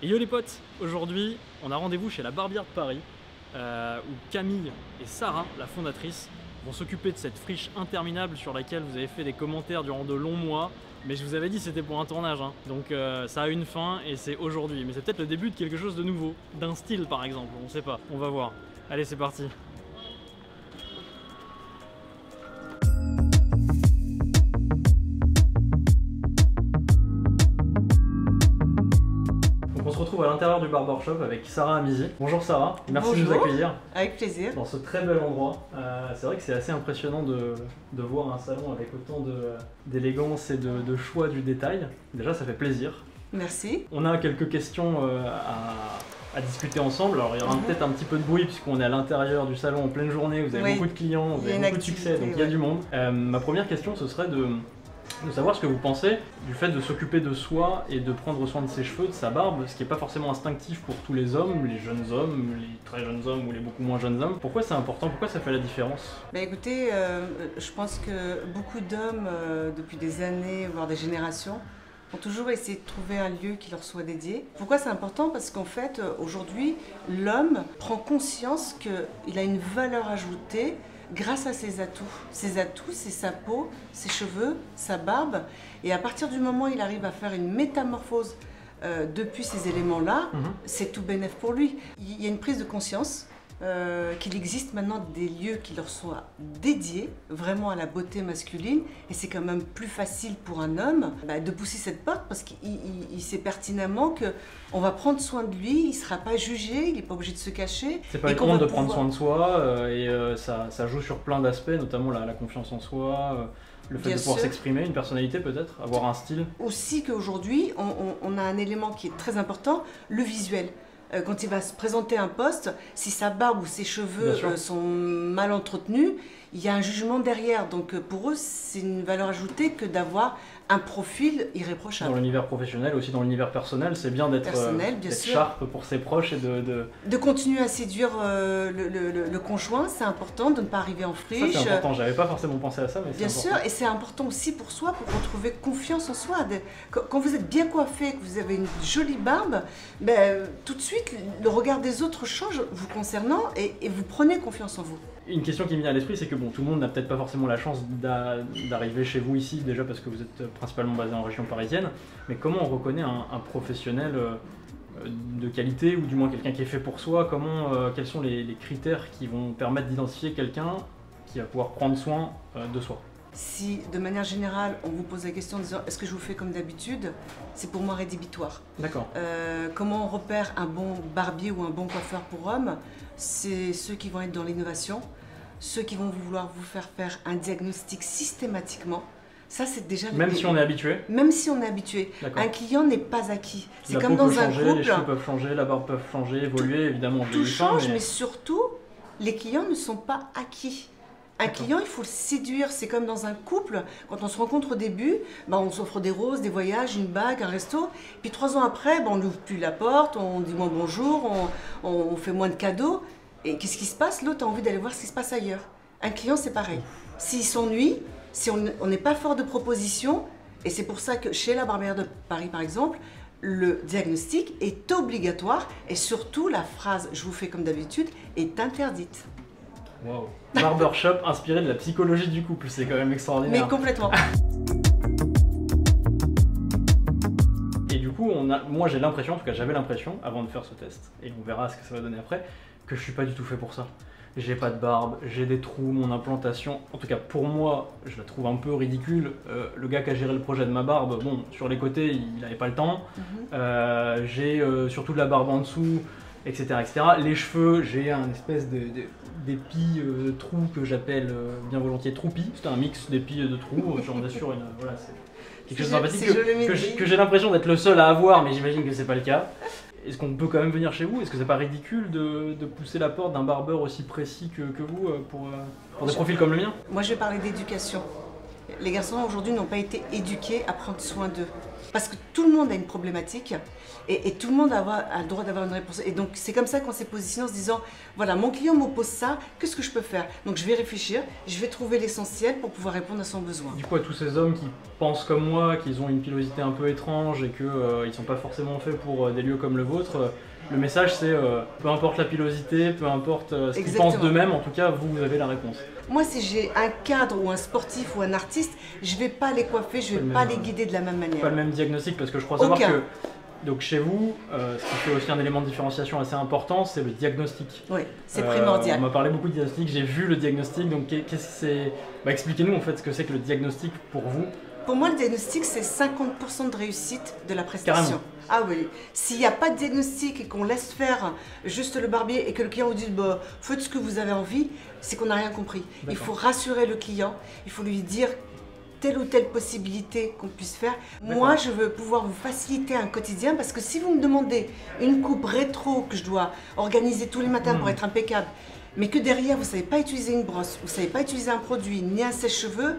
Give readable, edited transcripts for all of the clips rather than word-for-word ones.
Et yo les potes, aujourd'hui on a rendez-vous chez la Barbière de Paris où Camille et Sarah, la fondatrice, vont s'occuper de cette friche interminable sur laquelle vous avez fait des commentaires durant de longs mois. Mais je vous avais dit c'était pour un tournage, hein. Donc ça a une fin et c'est aujourd'hui. Mais c'est peut-être le début de quelque chose de nouveau, d'un style par exemple, on sait pas, on va voir. Allez c'est parti. On se retrouve à l'intérieur du barbershop avec Sarah Amizi. Bonjour Sarah, merci Bonjour. de nous accueillir. Avec plaisir. Dans ce très bel endroit. C'est vrai que c'est assez impressionnant de voir un salon avec autant d'élégance et de choix du détail. Déjà ça fait plaisir. Merci. On a quelques questions à discuter ensemble. Alors il y aura peut-être un petit peu de bruit puisqu'on est à l'intérieur du salon en pleine journée, vous avez beaucoup de clients, vous avez beaucoup de succès, donc il y a du monde. Ma première question ce serait de savoir ce que vous pensez du fait de s'occuper de soi et de prendre soin de ses cheveux, de sa barbe, ce qui n'est pas forcément instinctif pour tous les hommes, les jeunes hommes, les très jeunes hommes ou les beaucoup moins jeunes hommes. Pourquoi c'est important? Pourquoi ça fait la différence? Bah écoutez, je pense que beaucoup d'hommes, depuis des années, voire des générations, ont toujours essayé de trouver un lieu qui leur soit dédié. Pourquoi c'est important? Parce qu'en fait, aujourd'hui, l'homme prend conscience qu'il a une valeur ajoutée grâce à ses atouts. Ses atouts, c'est sa peau, ses cheveux, sa barbe. Et à partir du moment où il arrive à faire une métamorphose depuis ces éléments-là, c'est tout bénef pour lui. Il y a une prise de conscience qu'il existe maintenant des lieux qui leur soient dédiés vraiment à la beauté masculine. Et c'est quand même plus facile pour un homme de pousser cette porte parce qu'il sait pertinemment qu'on va prendre soin de lui, il ne sera pas jugé, il n'est pas obligé de se cacher. C'est pas une honte de prendre soin de soi ça joue sur plein d'aspects, notamment la confiance en soi, le fait de pouvoir s'exprimer, une personnalité peut-être, avoir un style. Aussi qu'aujourd'hui, on a un élément qui est très important, le visuel. Quand il va se présenter un poste, si sa barbe ou ses cheveux sont mal entretenus, il y a un jugement derrière. Donc pour eux, c'est une valeur ajoutée que d'avoir un profil irréprochable. Dans l'univers professionnel, aussi dans l'univers personnel, c'est bien d'être sharp pour ses proches et de continuer à séduire le conjoint, c'est important de ne pas arriver en friche. Ça c'est important, j'avais pas forcément pensé à ça, mais c'est important. Bien sûr, et c'est important aussi pour soi, pour retrouver confiance en soi. Quand vous êtes bien coiffé, que vous avez une jolie barbe, tout de suite, le regard des autres change vous concernant et vous prenez confiance en vous. Une question qui me vient à l'esprit, c'est que bon, tout le monde n'a peut-être pas forcément la chance d'arriver chez vous ici, déjà parce que vous êtes principalement basé en région parisienne, mais comment on reconnaît un professionnel de qualité, ou du moins quelqu'un qui est fait pour soi? Quels sont les critères qui vont permettre d'identifier quelqu'un qui va pouvoir prendre soin de soi? Si, de manière générale, on vous pose la question en disant « est-ce que je vous fais comme d'habitude ?» c'est pour moi rédhibitoire. D'accord. Comment on repère un bon barbier ou un bon coiffeur pour homme? C'est ceux qui vont être dans l'innovation, ceux qui vont vouloir vous faire un diagnostic systématiquement. Ça, c'est déjà... Même si on est habitué? Même si on est habitué. Un client n'est pas acquis. C'est comme dans un couple. Les cheveux peuvent changer, la barbe peut changer, évoluer, évidemment. Tout change, mais surtout, les clients ne sont pas acquis. Un client, il faut le séduire, c'est comme dans un couple, quand on se rencontre au début, on s'offre des roses, des voyages, une bague, un resto, puis 3 ans après, on n'ouvre plus la porte, on dit moins bonjour, on fait moins de cadeaux, et qu'est-ce qui se passe? L'autre a envie d'aller voir ce qui se passe ailleurs. Un client, c'est pareil. S'il s'ennuie, si on n'est pas fort de propositions, et c'est pour ça que chez la Barbière de Paris, par exemple, le diagnostic est obligatoire, et surtout la phrase « je vous fais comme d'habitude » est interdite. Wow. Barbershop inspiré de la psychologie du couple, c'est quand même extraordinaire. Mais complètement. Et du coup, moi j'ai l'impression, en tout cas j'avais l'impression, avant de faire ce test, et on verra ce que ça va donner après, que je suis pas du tout fait pour ça. J'ai pas de barbe, j'ai des trous, mon implantation, en tout cas pour moi, je la trouve un peu ridicule. Le gars qui a géré le projet de ma barbe, bon, sur les côtés, il n'avait pas le temps. J'ai surtout de la barbe en dessous, etc. etc. Les cheveux, j'ai un espèce d'épi trou que j'appelle bien volontiers troupi. C'est un mix d'épi et de trous, j'en assure voilà, c'est quelque chose de sympathique que j'ai l'impression d'être le seul à avoir, mais j'imagine que c'est pas le cas. Est-ce qu'on peut quand même venir chez vous? Est-ce que c'est pas ridicule de pousser la porte d'un barbeur aussi précis que vous pour des profils comme le mien? Moi je vais parler d'éducation. Les garçons aujourd'hui n'ont pas été éduqués à prendre soin d'eux. Parce que tout le monde a une problématique et tout le monde a le droit d'avoir une réponse. Et donc c'est comme ça qu'on s'est positionné en se disant, voilà, mon client m'oppose ça, qu'est-ce que je peux faire? Donc je vais réfléchir, je vais trouver l'essentiel pour pouvoir répondre à son besoin. Du coup, à tous ces hommes qui pensent comme moi, qu'ils ont une pilosité un peu étrange et qu'ils ne sont pas forcément faits pour des lieux comme le vôtre, le message c'est peu importe la pilosité, peu importe ce qu'ils pensent d'eux-mêmes, en tout cas vous avez la réponse. Moi si j'ai un cadre ou un sportif ou un artiste, je vais pas les coiffer, je vais pas les guider de la même manière. Pas le même diagnostic parce que je crois savoir que donc chez vous, ce qui fait aussi un élément de différenciation assez important, c'est le diagnostic. Oui, c'est primordial. On m'a parlé beaucoup de diagnostic, j'ai vu le diagnostic, donc qu'est-ce que c'est? Expliquez-nous en fait ce que c'est que le diagnostic pour vous. Pour moi, le diagnostic, c'est 50% de réussite de la prestation. Carrément. Ah oui, s'il n'y a pas de diagnostic et qu'on laisse faire juste le barbier et que le client vous dit bah, faites ce que vous avez envie, c'est qu'on n'a rien compris. Il faut rassurer le client, il faut lui dire telle ou telle possibilité qu'on puisse faire. Moi, je veux pouvoir vous faciliter un quotidien parce que si vous me demandez une coupe rétro que je dois organiser tous les matins pour être impeccable, mais que derrière vous ne savez pas utiliser une brosse, vous ne savez pas utiliser un produit ni un sèche-cheveux,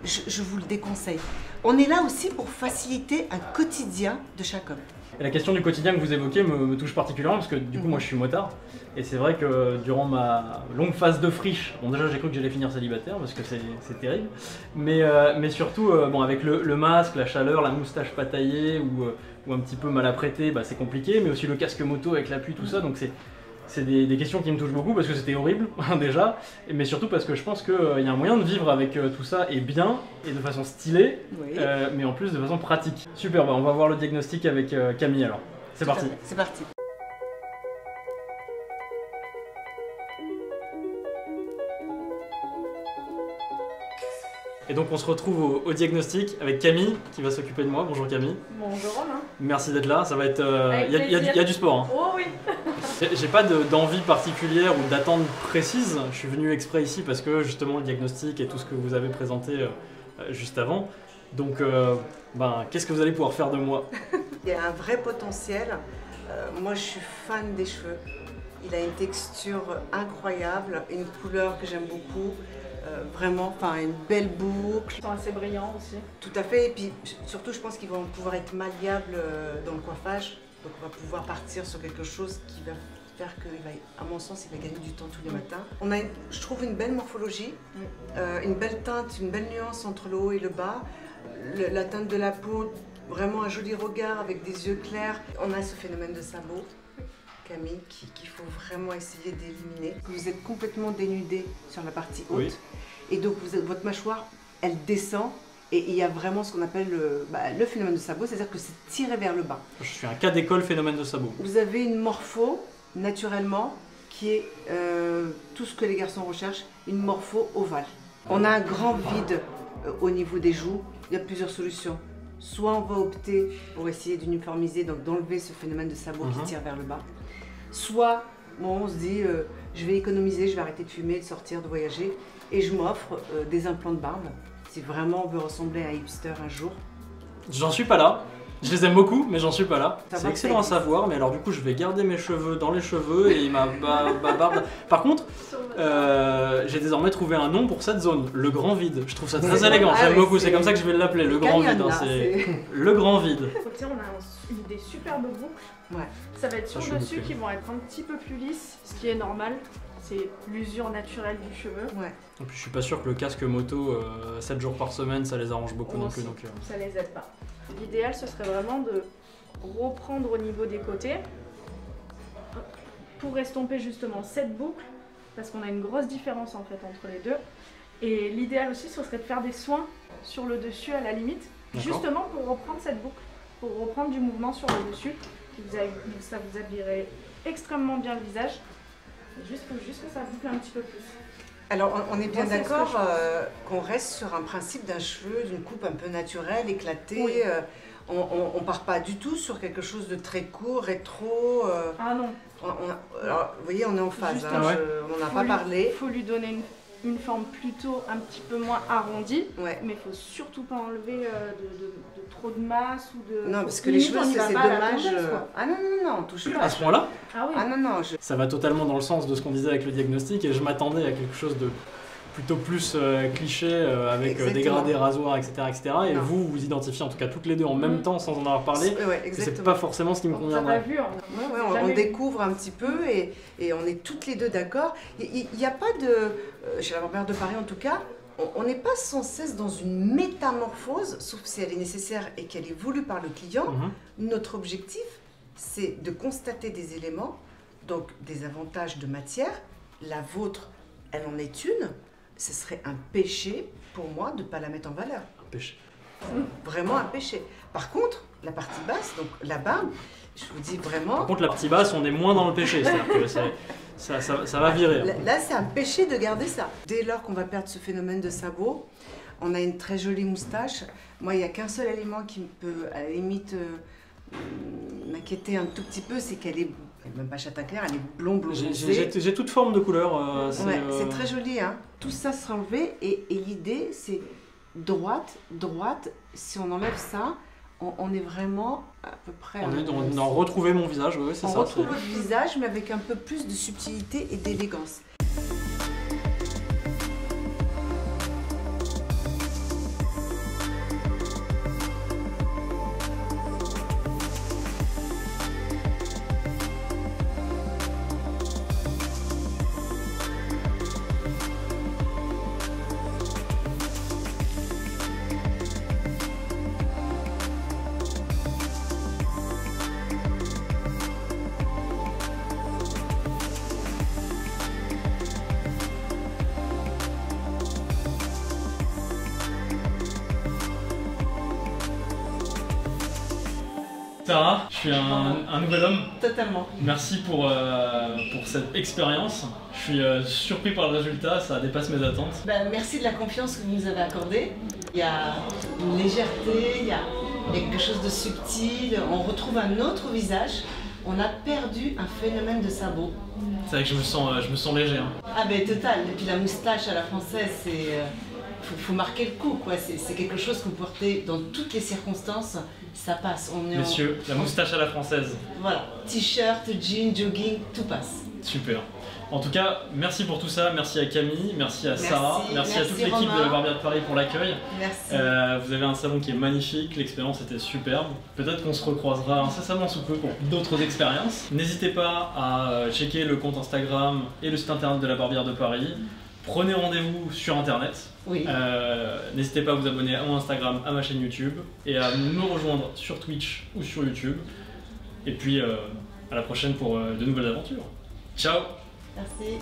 je vous le déconseille. On est là aussi pour faciliter un quotidien de chaque homme. Et la question du quotidien que vous évoquez me touche particulièrement parce que du coup moi je suis motard et c'est vrai que durant ma longue phase de friche, bon déjà j'ai cru que j'allais finir célibataire parce que c'est terrible, mais surtout bon, avec le masque, la chaleur, la moustache pas taillée ou un petit peu mal apprêtée, c'est compliqué, mais aussi le casque moto avec la pluie, tout ça, donc c'est des questions qui me touchent beaucoup parce que c'était horrible déjà, mais surtout parce que je pense qu'il y a un moyen de vivre avec tout ça et bien et de façon stylée, mais en plus de façon pratique. Super, on va voir le diagnostic avec Camille alors. C'est parti. C'est parti. Et donc on se retrouve au diagnostic avec Camille qui va s'occuper de moi. Bonjour Camille. Bonjour Romain. Merci d'être là, ça va être... Il y a du sport. Hein. Oh oui. J'ai pas d'envie particulière ou d'attente précise. Je suis venu exprès ici parce que justement le diagnostic et tout ce que vous avez présenté juste avant. Donc qu'est-ce que vous allez pouvoir faire de moi? Il y a un vrai potentiel. Moi je suis fan des cheveux. Il a une texture incroyable, une couleur que j'aime beaucoup. Vraiment, une belle boucle. Ils sont assez brillants aussi. Tout à fait, et puis surtout je pense qu'ils vont pouvoir être malléables dans le coiffage. Donc on va pouvoir partir sur quelque chose qui va faire que, à mon sens, il va gagner du temps tous les matins. On a, je trouve, une belle morphologie, une belle teinte, une belle nuance entre le haut et le bas. La teinte de la peau, vraiment un joli regard avec des yeux clairs. On a ce phénomène de sabot, Camille, qu'il faut vraiment essayer d'éliminer. Vous êtes complètement dénudé sur la partie haute, et donc votre mâchoire, elle descend, et il y a vraiment ce qu'on appelle le phénomène de sabot, c'est-à-dire que c'est tiré vers le bas. Je suis un cas d'école phénomène de sabot. Vous avez une morpho, naturellement, qui est tout ce que les garçons recherchent, une morpho ovale. On a un grand vide au niveau des joues, il y a plusieurs solutions. Soit on va opter pour essayer d'uniformiser, donc d'enlever ce phénomène de sabot qui tire vers le bas. Soit on se dit, je vais économiser, je vais arrêter de fumer, de sortir, de voyager, et je m'offre des implants de barbe, si vraiment on veut ressembler à un hipster un jour. J'en suis pas là. Je les aime beaucoup, mais j'en suis pas là. C'est excellent à existe. savoir, mais alors du coup je vais garder mes cheveux dans les cheveux et ma barbe... Par contre, j'ai désormais trouvé un nom pour cette zone, le grand vide. Je trouve ça très élégant, j'aime beaucoup, c'est comme ça que je vais l'appeler, le grand vide. C'est le grand vide. Côté, on a des superbes boucles. Ouais. Ça va être sur le dessus qui vont être un petit peu plus lisses, ce qui est normal. C'est l'usure naturelle du cheveu. Ouais. Et puis je suis pas sûr que le casque moto 7 jours par semaine ça les arrange beaucoup non plus. Donc, ça les aide pas. L'idéal ce serait vraiment de reprendre au niveau des côtés pour estomper justement cette boucle parce qu'on a une grosse différence en fait entre les deux. Et l'idéal aussi ce serait de faire des soins sur le dessus à la limite, justement pour reprendre cette boucle, pour reprendre du mouvement sur le dessus. Ça vous habillerait extrêmement bien le visage. Il faut juste que ça boucle un petit peu plus. Alors on est bien d'accord qu'on reste sur un principe d'un cheveu, d'une coupe un peu naturelle, éclatée. Oui. On part pas du tout sur quelque chose de très court, rétro. Ah non. Alors vous voyez, on est en phase, on n'en a pas parlé. Il faut lui donner une forme plutôt un petit peu moins arrondie, mais il faut surtout pas enlever de trop de masse ou de... Non, parce que les cheveux, c'est dommage. Ah non, on touche pas. À ce point-là? Ah oui. Ah non. Ça va totalement dans le sens de ce qu'on disait avec le diagnostic et je m'attendais à quelque chose de plutôt plus cliché avec Exactement. dégradé, rasoir, etc. Et Non. vous vous identifiez en tout cas toutes les deux en même temps sans en avoir parlé. Ouais, Et c'est exactement. pas forcément ce qui me On n'a pas conviendrait. vu, Ouais, on jamais vu. découvre un petit peu et on est toutes les deux d'accord. Il n'y a pas de, chez la Barbière de Paris en tout cas, on n'est pas sans cesse dans une métamorphose, sauf si elle est nécessaire et qu'elle est voulue par le client. Notre objectif, c'est de constater des éléments, donc des avantages de matière. La vôtre, elle en est une. Ce serait un péché pour moi de ne pas la mettre en valeur. Un péché. Vraiment un péché. Par contre, la partie basse, donc la barbe, je vous dis vraiment... Par contre, la petite basse, on est moins dans le péché, c'est-à-dire que ça va virer. Là, c'est un péché de garder ça. Dès lors qu'on va perdre ce phénomène de sabot, on a une très jolie moustache. Moi, il n'y a qu'un seul élément qui peut, à la limite, m'inquiéter un tout petit peu, c'est qu'elle est même pas châtain clair, elle est blond foncé. J'ai toute forme de couleur. Ouais, c'est très joli, hein. Tout ça sera enlevé et l'idée, c'est droite. Si on enlève ça, on est vraiment à peu près... On a retrouvé mon visage, oui, c'est ça. On retrouve votre visage, mais avec un peu plus de subtilité et d'élégance. Tara, je suis un nouvel homme. Totalement. Merci pour cette expérience. Je suis surpris par le résultat, ça dépasse mes attentes. Ben, merci de la confiance que vous nous avez accordée. Il y a une légèreté, il y a quelque chose de subtil. On retrouve un autre visage. On a perdu un phénomène de sabot. C'est vrai que je me sens léger. Hein. Ah ben total. Et puis la moustache à la française, c'est... faut marquer le coup, quoi. C'est quelque chose que vous portez dans toutes les circonstances. Ça passe. On est Messieurs, la moustache à la française. Voilà. T-shirt, jean, jogging, tout passe. Super. En tout cas, merci pour tout ça, merci à Camille, merci à Sarah, merci à toute l'équipe Romain. de la Barbière de Paris pour l'accueil. Merci. Vous avez un salon qui est magnifique, l'expérience était superbe. Peut-être qu'on se recroisera incessamment sous peu pour d'autres expériences. N'hésitez pas à checker le compte Instagram et le site internet de la Barbière de Paris. Prenez rendez-vous sur internet. Oui. N'hésitez pas à vous abonner à mon Instagram, à ma chaîne YouTube et à me rejoindre sur Twitch ou sur YouTube. Et puis à la prochaine pour de nouvelles aventures. Ciao! Merci.